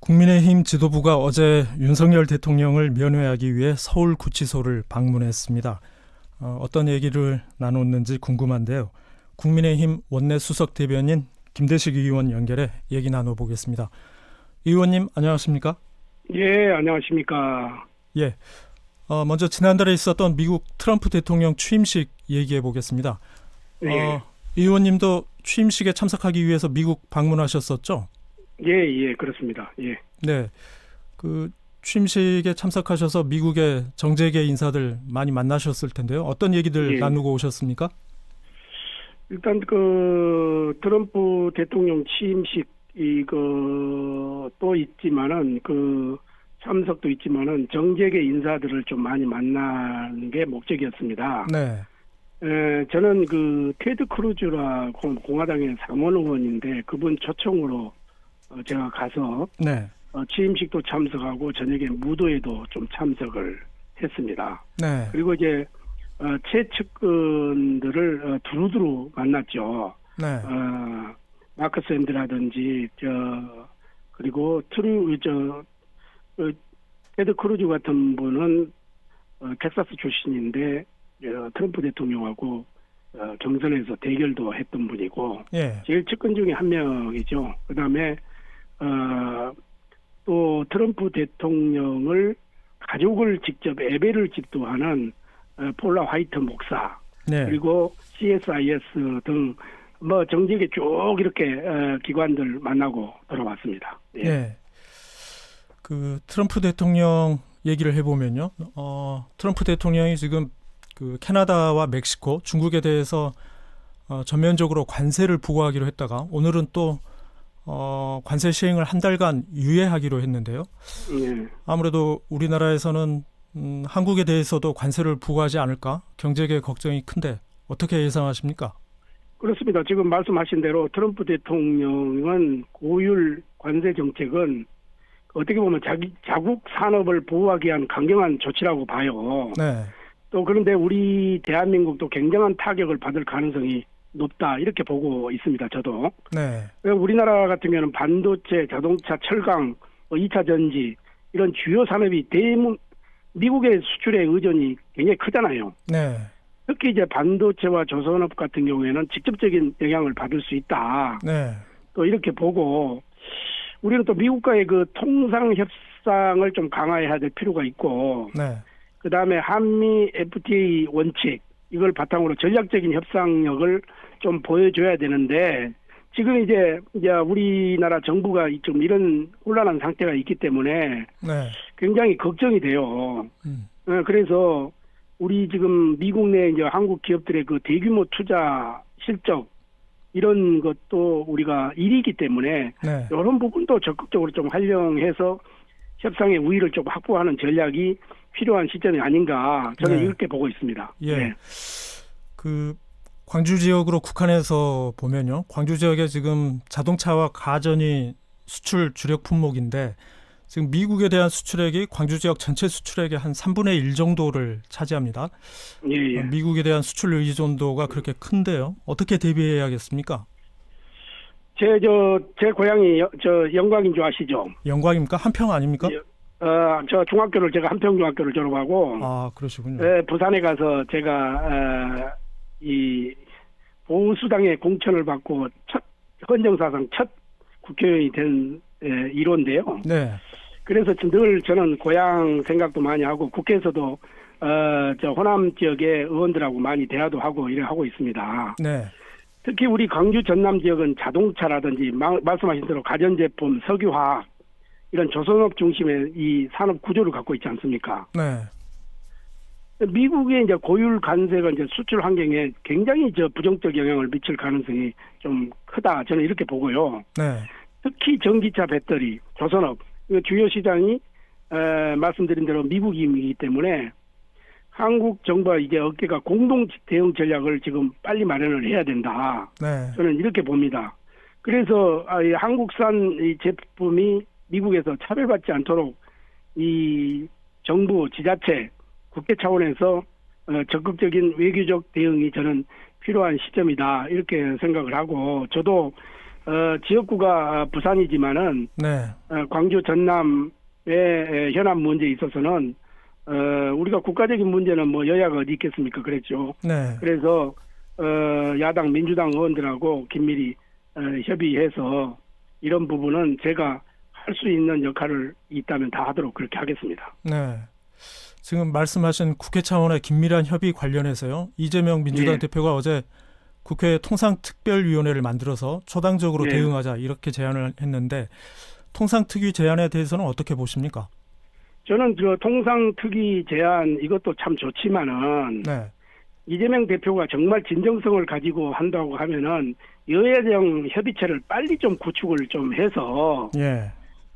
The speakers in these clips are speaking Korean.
국민의힘 지도부가 어제 윤석열 대통령을 면회하기 위해 서울구치소를 방문했습니다. 어떤 얘기를 나눴는지 궁금한데요. 국민의힘 원내 수석 대변인 김대식 의원 연결해 얘기 나눠보겠습니다. 의원님 안녕하십니까? 예, 안녕하십니까. 예. 먼저 지난달에 있었던 미국 트럼프 대통령 취임식 얘기해 보겠습니다. 예. 의원님도 취임식에 참석하기 위해서 미국 방문하셨었죠? 예, 그렇습니다. 예. 네. 그 취임식에 참석하셔서 미국의 정재계 인사들 많이 만나셨을 텐데요. 어떤 얘기들 예. 나누고 오셨습니까? 일단 트럼프 대통령 취임식 이것도 있지만은 참석도 있지만은 정재계 인사들을 좀 많이 만나는 게 목적이었습니다. 네. 저는 테드 크루즈라고 공화당의 상원 의원인데 그분 초청으로 제가 가서 네. 취임식도 참석하고 저녁에 무도에도 좀 참석을 했습니다. 네. 그리고 이제 최측근들을 두루두루 만났죠. 네. 마크 샌드라든지 그리고 테드 크루즈 같은 분은 텍사스 출신인데 트럼프 대통령하고 경선에서 대결도 했던 분이고 예. 제일 측근 중에 한 명이죠. 그다음에 또 트럼프 대통령을 가족을 직접 예배를 집도하는 폴라 화이트 목사 네. 그리고 CSIS 등 정직에 쭉 이렇게 기관들 만나고 돌아왔습니다. 예. 네. 트럼프 대통령 얘기를 해보면요. 트럼프 대통령이 지금 캐나다와 멕시코, 중국에 대해서 전면적으로 관세를 부과하기로 했다가 오늘은 또 관세 시행을 한 달간 유예하기로 했는데요. 예. 아무래도 우리나라에서는 한국에 대해서도 관세를 부과하지 않을까 경제계 걱정이 큰데 어떻게 예상하십니까? 그렇습니다. 지금 말씀하신 대로 트럼프 대통령은 고율 관세 정책은 어떻게 보면 자국 산업을 보호하기 위한 강경한 조치라고 봐요. 네. 또 그런데 우리 대한민국도 굉장한 타격을 받을 가능성이 높다 이렇게 보고 있습니다. 저도. 네. 우리나라 같은 경우는 반도체, 자동차, 철강, 2차 전지 이런 주요 산업이 미국의 수출의 의존이 굉장히 크잖아요. 네. 특히 이제 반도체와 조선업 같은 경우에는 직접적인 영향을 받을 수 있다. 네. 또 이렇게 보고 우리는 또 미국과의 통상 협상을 좀 강화해야 될 필요가 있고 네. 그다음에 한미 FTA 원칙 이걸 바탕으로 전략적인 협상력을 좀 보여줘야 되는데 지금 이제 우리나라 정부가 좀 이런 혼란한 상태가 있기 때문에 네. 굉장히 걱정이 돼요. 그래서 우리 지금 미국 내 이제 한국 기업들의 대규모 투자 실적 이런 것도 우리가 일이기 때문에 네. 이런 부분도 적극적으로 좀 활용해서 협상의 우위를 좀 확보하는 전략이 필요한 시점이 아닌가 저는 네. 이렇게 보고 있습니다. 예. 네. 광주 지역으로 국한해서 보면요. 광주 지역에 지금 자동차와 가전이 수출 주력 품목인데 지금 미국에 대한 수출액이 광주 지역 전체 수출액의 한 3분의 1 정도를 차지합니다. 예. 미국에 대한 수출 의존도가 그렇게 큰데요. 어떻게 대비해야겠습니까? 제 고향이 영광인 줄 아시죠? 영광입니까? 한평 아닙니까? 저 중학교를 제가 한평중학교를 졸업하고 그러시군요. 부산에 가서 제가 이 보수당의 공천을 받고 헌정사상 첫 국회의원이 된 1호인데요. 네. 그래서 늘 저는 고향 생각도 많이 하고 국회에서도 호남 지역의 의원들하고 많이 대화도 하고 이래 하고 있습니다. 네. 특히 우리 광주 전남 지역은 자동차라든지 말씀하신 대로 가전제품, 석유화학 이런 조선업 중심의 이 산업 구조를 갖고 있지 않습니까? 네. 미국의 이제 고율 관세가 이제 수출 환경에 굉장히 부정적 영향을 미칠 가능성이 좀 크다. 저는 이렇게 보고요. 네. 특히 전기차 배터리, 조선업 주요 시장이 말씀드린 대로 미국이기 때문에 한국 정부와 이제 업계가 공동 대응 전략을 지금 빨리 마련을 해야 된다. 네. 저는 이렇게 봅니다. 그래서 이 한국산 이 제품이 미국에서 차별받지 않도록 이 정부, 지자체, 국회 차원에서 적극적인 외교적 대응이 저는 필요한 시점이다. 이렇게 생각을 하고 저도 지역구가 부산이지만은 네. 광주 전남의 현안 문제에 있어서는 우리가 국가적인 문제는 뭐 여야가 어디 있겠습니까? 그랬죠. 네. 그래서 야당 민주당 의원들하고 긴밀히 협의해서 이런 부분은 제가 할 수 있는 역할을 있다면 다 하도록 그렇게 하겠습니다. 네. 지금 말씀하신 국회 차원의 긴밀한 협의 관련해서요. 이재명 민주당 예. 대표가 어제 국회 통상특별위원회를 만들어서 초당적으로 예. 대응하자 이렇게 제안을 했는데 통상특위 제안에 대해서는 어떻게 보십니까? 저는 그 통상특위 제안 이것도 참 좋지만은 네. 이재명 대표가 정말 진정성을 가지고 한다고 하면은 여야정 협의체를 빨리 좀 구축을 좀 해서 예.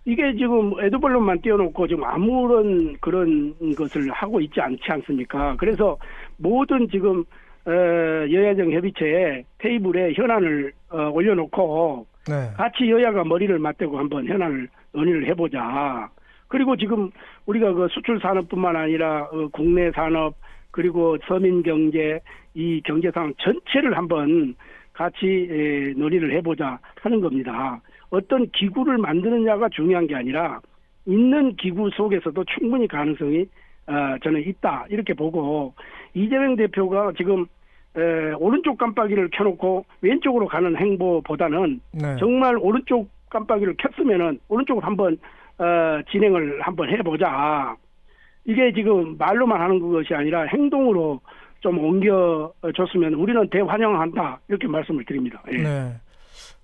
이게 지금 에드벌론만 띄워놓고 지금 아무런 그런 것을 하고 있지 않지 않습니까? 그래서 모든 지금 여야정 협의체에 테이블에 현안을 올려놓고 네. 같이 여야가 머리를 맞대고 한번 현안을 논의를 해보자. 그리고 지금 우리가 그 수출 산업뿐만 아니라 국내 산업 그리고 서민 경제 이 경제 상황 전체를 한번 같이 논의를 해보자 하는 겁니다. 어떤 기구를 만드느냐가 중요한 게 아니라 있는 기구 속에서도 충분히 가능성이 저는 있다 이렇게 보고 이재명 대표가 지금 오른쪽 깜빡이를 켜놓고 왼쪽으로 가는 행보보다는 네. 정말 오른쪽 깜빡이를 켰으면은 오른쪽으로 한번 진행을 한번 해보자. 이게 지금 말로만 하는 것이 아니라 행동으로 좀 옮겨줬으면 우리는 대환영한다 이렇게 말씀을 드립니다. 예. 네.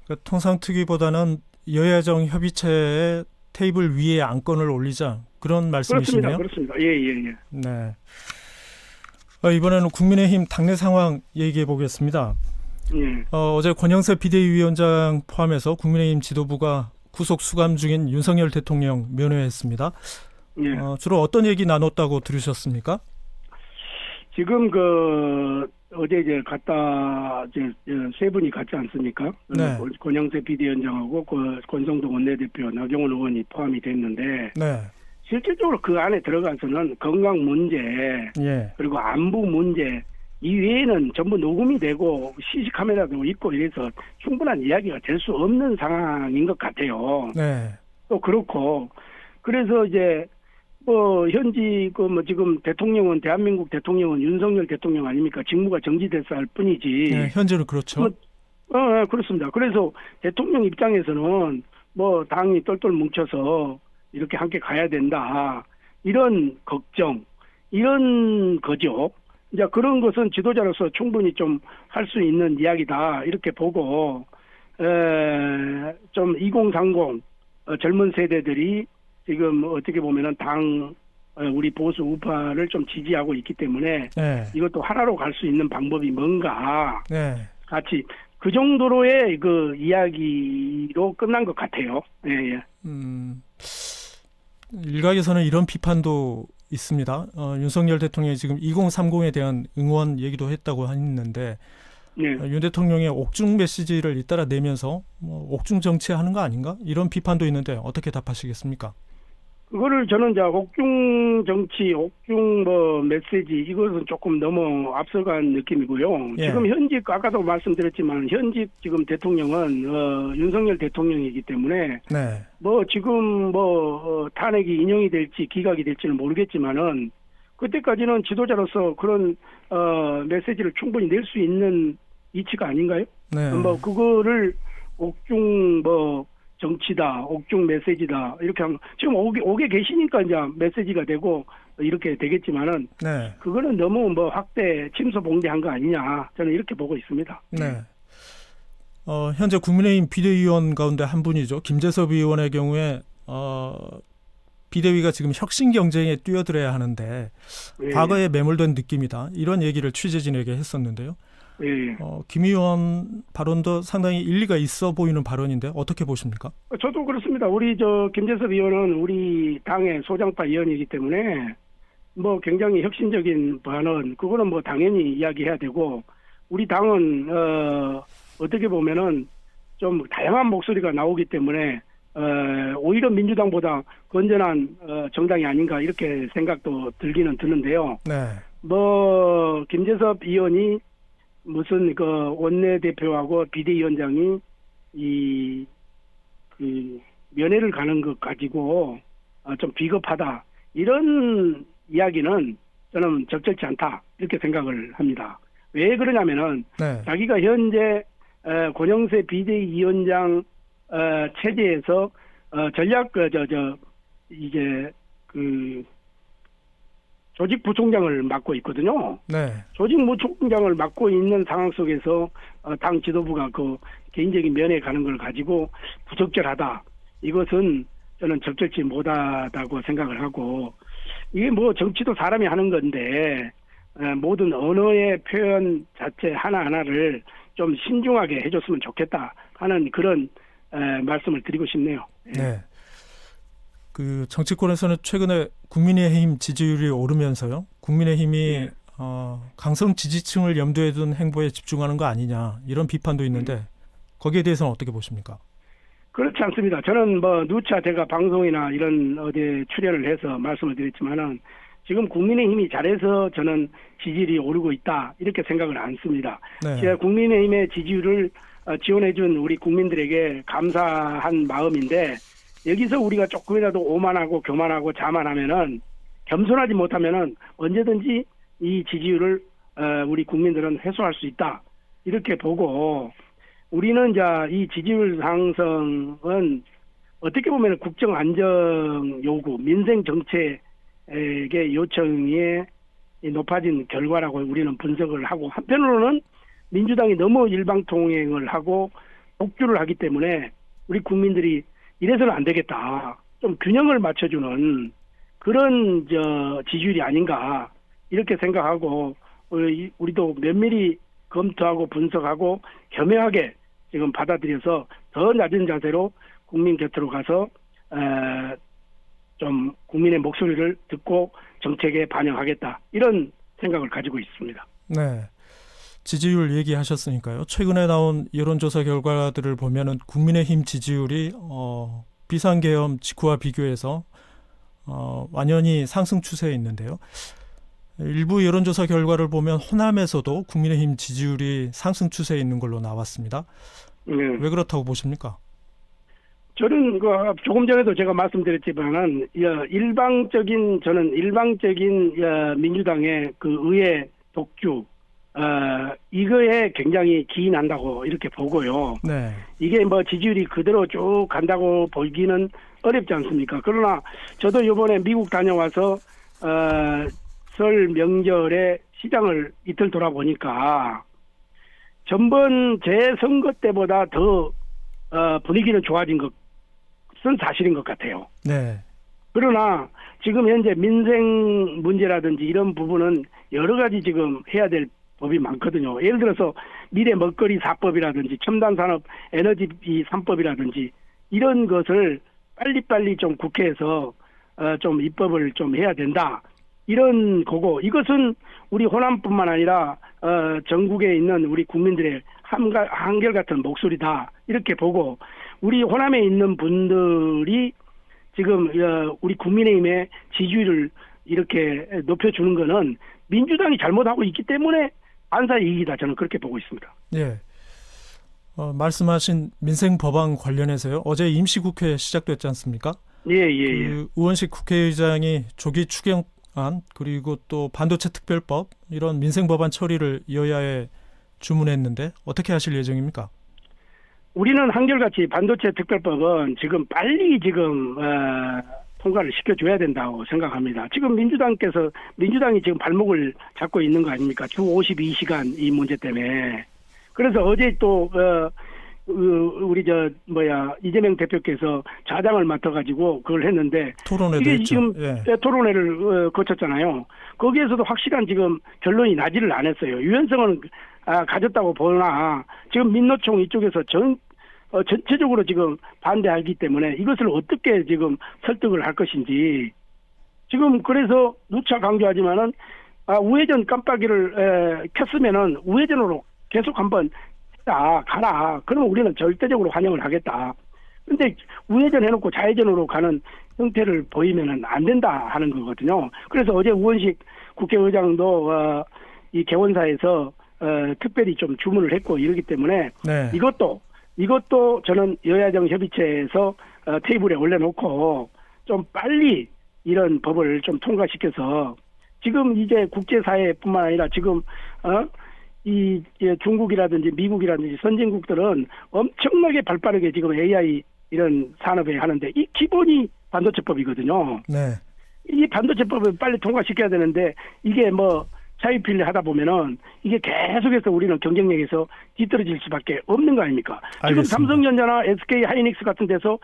그러니까 통상특위보다는 여야정 협의체의 테이블 위에 안건을 올리자 그런 말씀이시네요. 그렇습니다. 예. 네. 이번에는 국민의힘 당내 상황 얘기해 보겠습니다. 예. 어제 권영세 비대위원장 포함해서 국민의힘 지도부가 구속 수감 중인 윤석열 대통령 면회했습니다. 예. 주로 어떤 얘기 나눴다고 들으셨습니까? 지금 어제 이제 갔다 세 분이 갔지 않습니까? 네. 권영세 비대위원장하고 권성동 원내대표, 나경원 의원이 포함이 됐는데 네. 실질적으로 그 안에 들어가서는 건강 문제 예. 그리고 안보 문제 이 외에는 전부 녹음이 되고 CC 카메라도 있고 이래서 충분한 이야기가 될 수 없는 상황인 것 같아요. 네. 또 그렇고 그래서 이제 현지 지금 대통령은 대한민국 대통령은 윤석열 대통령 아닙니까? 직무가 정지됐어 할 뿐이지. 네, 현재는 그렇죠. 그렇습니다. 그래서 대통령 입장에서는 당이 똘똘 뭉쳐서 이렇게 함께 가야 된다. 이런 걱정, 이런 거죠. 이제 그런 것은 지도자로서 충분히 좀 할 수 있는 이야기다. 이렇게 보고, 좀 2030 젊은 세대들이 지금 어떻게 보면은 우리 보수 우파를 좀 지지하고 있기 때문에 네. 이것도 하나로 갈 수 있는 방법이 뭔가 네. 같이 그 정도로의 그 이야기로 끝난 것 같아요. 예. 일각에서는 이런 비판도 있습니다. 윤석열 대통령이 지금 2030에 대한 응원 얘기도 했다고 했는데 예. 윤 대통령의 옥중 메시지를 잇따라 내면서 옥중 정치하는 거 아닌가? 이런 비판도 있는데 어떻게 답하시겠습니까? 그거를 저는 이제 옥중 정치, 옥중 메시지 이것은 조금 너무 앞서간 느낌이고요. 예. 지금 현직 아까도 말씀드렸지만 현직 지금 대통령은 윤석열 대통령이기 때문에 네. 지금 탄핵이 인용이 될지 기각이 될지는 모르겠지만은 그때까지는 지도자로서 그런 메시지를 충분히 낼 수 있는 이치가 아닌가요? 네. 그거를 옥중 정치다, 옥중 메시지다 이렇게 하면 지금 오게 계시니까 이제 메시지가 되고 이렇게 되겠지만은 네. 그거는 너무 확대 침소봉대한 거 아니냐 저는 이렇게 보고 있습니다. 네. 현재 국민의힘 비대위원 가운데 한 분이죠. 김재섭 의원의 경우에 비대위가 지금 혁신 경쟁에 뛰어들어야 하는데 예. 과거에 매몰된 느낌이다. 이런 얘기를 취재진에게 했었는데요. 예. 김 의원 발언도 상당히 일리가 있어 보이는 발언인데 어떻게 보십니까? 저도 그렇습니다. 우리 김재섭 의원은 우리 당의 소장파 의원이기 때문에 굉장히 혁신적인 발언 그거는 당연히 이야기해야 되고 우리 당은 어떻게 보면은 좀 다양한 목소리가 나오기 때문에 오히려 민주당보다 건전한 정당이 아닌가 이렇게 생각도 들기는 드는데요. 네. 김재섭 의원이 무슨 원내대표하고 비대위원장이 그 면회를 가는 것 가지고 좀 비겁하다 이런 이야기는 저는 적절치 않다 이렇게 생각을 합니다. 왜 그러냐면은 네. 자기가 현재 권영세 비대위원장 체제에서 전략 이제 그 조직부총장을 맡고 있거든요. 네. 조직부총장을 맡고 있는 상황 속에서 당 지도부가 그 개인적인 면회 가는 걸 가지고 부적절하다. 이것은 저는 적절치 못하다고 생각을 하고 이게 뭐 정치도 사람이 하는 건데 모든 언어의 표현 자체 하나하나를 좀 신중하게 해줬으면 좋겠다 하는 그런 말씀을 드리고 싶네요. 네. 그 정치권에서는 최근에 국민의힘 지지율이 오르면서요. 국민의힘이 강성 지지층을 염두에 둔 행보에 집중하는 거 아니냐 이런 비판도 있는데 거기에 대해서는 어떻게 보십니까? 그렇지 않습니다. 저는 뭐 누차 제가 방송이나 이런 어디에 출연을 해서 말씀을 드렸지만은 지금 국민의힘이 잘해서 저는 지지율이 오르고 있다 이렇게 생각을 않습니다. 네. 제가 국민의힘의 지지율을 지원해준 우리 국민들에게 감사한 마음인데 여기서 우리가 조금이라도 오만하고 교만하고 자만하면은 겸손하지 못하면은 언제든지 이 지지율을 우리 국민들은 해소할 수 있다 이렇게 보고 우리는 이제 이 지지율 상승은 어떻게 보면 국정 안정 요구, 민생 정책의 요청이 높아진 결과라고 우리는 분석을 하고 한편으로는 민주당이 너무 일방통행을 하고 독주를 하기 때문에 우리 국민들이 이래서는 안 되겠다. 좀 균형을 맞춰주는 그런 지지율이 아닌가 이렇게 생각하고 우리도 면밀히 검토하고 분석하고 겸허하게 지금 받아들여서 더 낮은 자세로 국민 곁으로 가서 좀 국민의 목소리를 듣고 정책에 반영하겠다 이런 생각을 가지고 있습니다. 네. 지지율 얘기하셨으니까요. 최근에 나온 여론조사 결과들을 보면은 국민의힘 지지율이 비상계엄 직후와 비교해서 완연히 상승 추세에 있는데요. 일부 여론조사 결과를 보면 호남에서도 국민의힘 지지율이 상승 추세에 있는 걸로 나왔습니다. 네. 왜 그렇다고 보십니까? 저는 조금 전에도 제가 말씀드렸지만은 저는 일방적인 민주당의 그 의회 독주 이거에 굉장히 기인한다고 이렇게 보고요. 네. 이게 뭐 지지율이 그대로 쭉 간다고 보기는 어렵지 않습니까? 그러나 저도 이번에 미국 다녀와서 설 명절에 시장을 이틀 돌아보니까 전번 재선거 때보다 더 분위기는 좋아진 것은 사실인 것 같아요. 네. 그러나 지금 현재 민생 문제라든지 이런 부분은 여러 가지 지금 해야 될 법이 많거든요. 예를 들어서 미래 먹거리 4법이라든지 첨단산업 에너지 3법이라든지 이런 것을 빨리빨리 좀 국회에서 좀 입법을 좀 해야 된다. 이런 거고 이것은 우리 호남뿐만 아니라 전국에 있는 우리 국민들의 한결같은 목소리다. 이렇게 보고 우리 호남에 있는 분들이 지금 우리 국민의힘의 지지율을 이렇게 높여주는 거는 민주당이 잘못하고 있기 때문에 반사이익이다. 저는 그렇게 보고 있습니다. 예. 말씀하신 민생 법안 관련해서요. 어제 임시국회 시작됐지 않습니까? 예. 그 우원식 국회의장이 조기 추경안 그리고 또 반도체 특별법 이런 민생 법안 처리를 여야에 주문했는데 어떻게 하실 예정입니까? 우리는 한결같이 반도체 특별법은 지금 빨리 통과를 시켜줘야 된다고 생각합니다. 지금 민주당이 지금 발목을 잡고 있는 거 아닙니까? 주 52시간 이 문제 때문에. 그래서 어제 또 우리 이재명 대표께서 좌장을 맡아가지고 그걸 했는데 토론회도 이게 했죠. 지금 예. 토론회를 거쳤잖아요. 거기에서도 확실한 지금 결론이 나지를 않았어요. 유연성은 가졌다고 보나 지금 민노총 이쪽에서 전체적으로 지금 반대하기 때문에 이것을 어떻게 지금 설득을 할 것인지 지금 그래서 누차 강조하지만은 우회전 깜빡이를 켰으면은 우회전으로 계속 한번 가라. 그러면 우리는 절대적으로 환영을 하겠다. 근데 우회전 해놓고 좌회전으로 가는 형태를 보이면은 안 된다 하는 거거든요. 그래서 어제 우원식 국회의장도 이 개원사에서 특별히 좀 주문을 했고 이러기 때문에 네. 이것도 이것도 저는 여야정 협의체에서 테이블에 올려놓고 좀 빨리 이런 법을 좀 통과시켜서 지금 이제 국제사회뿐만 아니라 지금 이 중국이라든지 미국이라든지 선진국들은 엄청나게 발빠르게 지금 AI 이런 산업에 하는데 이 기본이 반도체법이거든요. 네. 이 반도체법을 빨리 통과시켜야 되는데 이게 뭐 차이필리 하다 보면은 이게 계속해서 우리는 경쟁력에서 뒤떨어질 수밖에 없는 거 아닙니까? 지금 알겠습니다. 삼성전자나 SK 하이닉스 같은 데서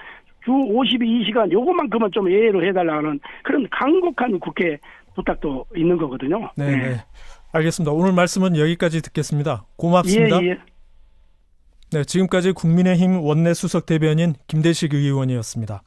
주 52시간 요것만큼은 좀 예외로 해달라는 그런 간곡한 국회 부탁도 있는 거거든요. 네, 네. 알겠습니다. 오늘 말씀은 여기까지 듣겠습니다. 예, 고맙습니다. 예. 네, 지금까지 국민의힘 원내 수석 대변인 김대식 의원이었습니다.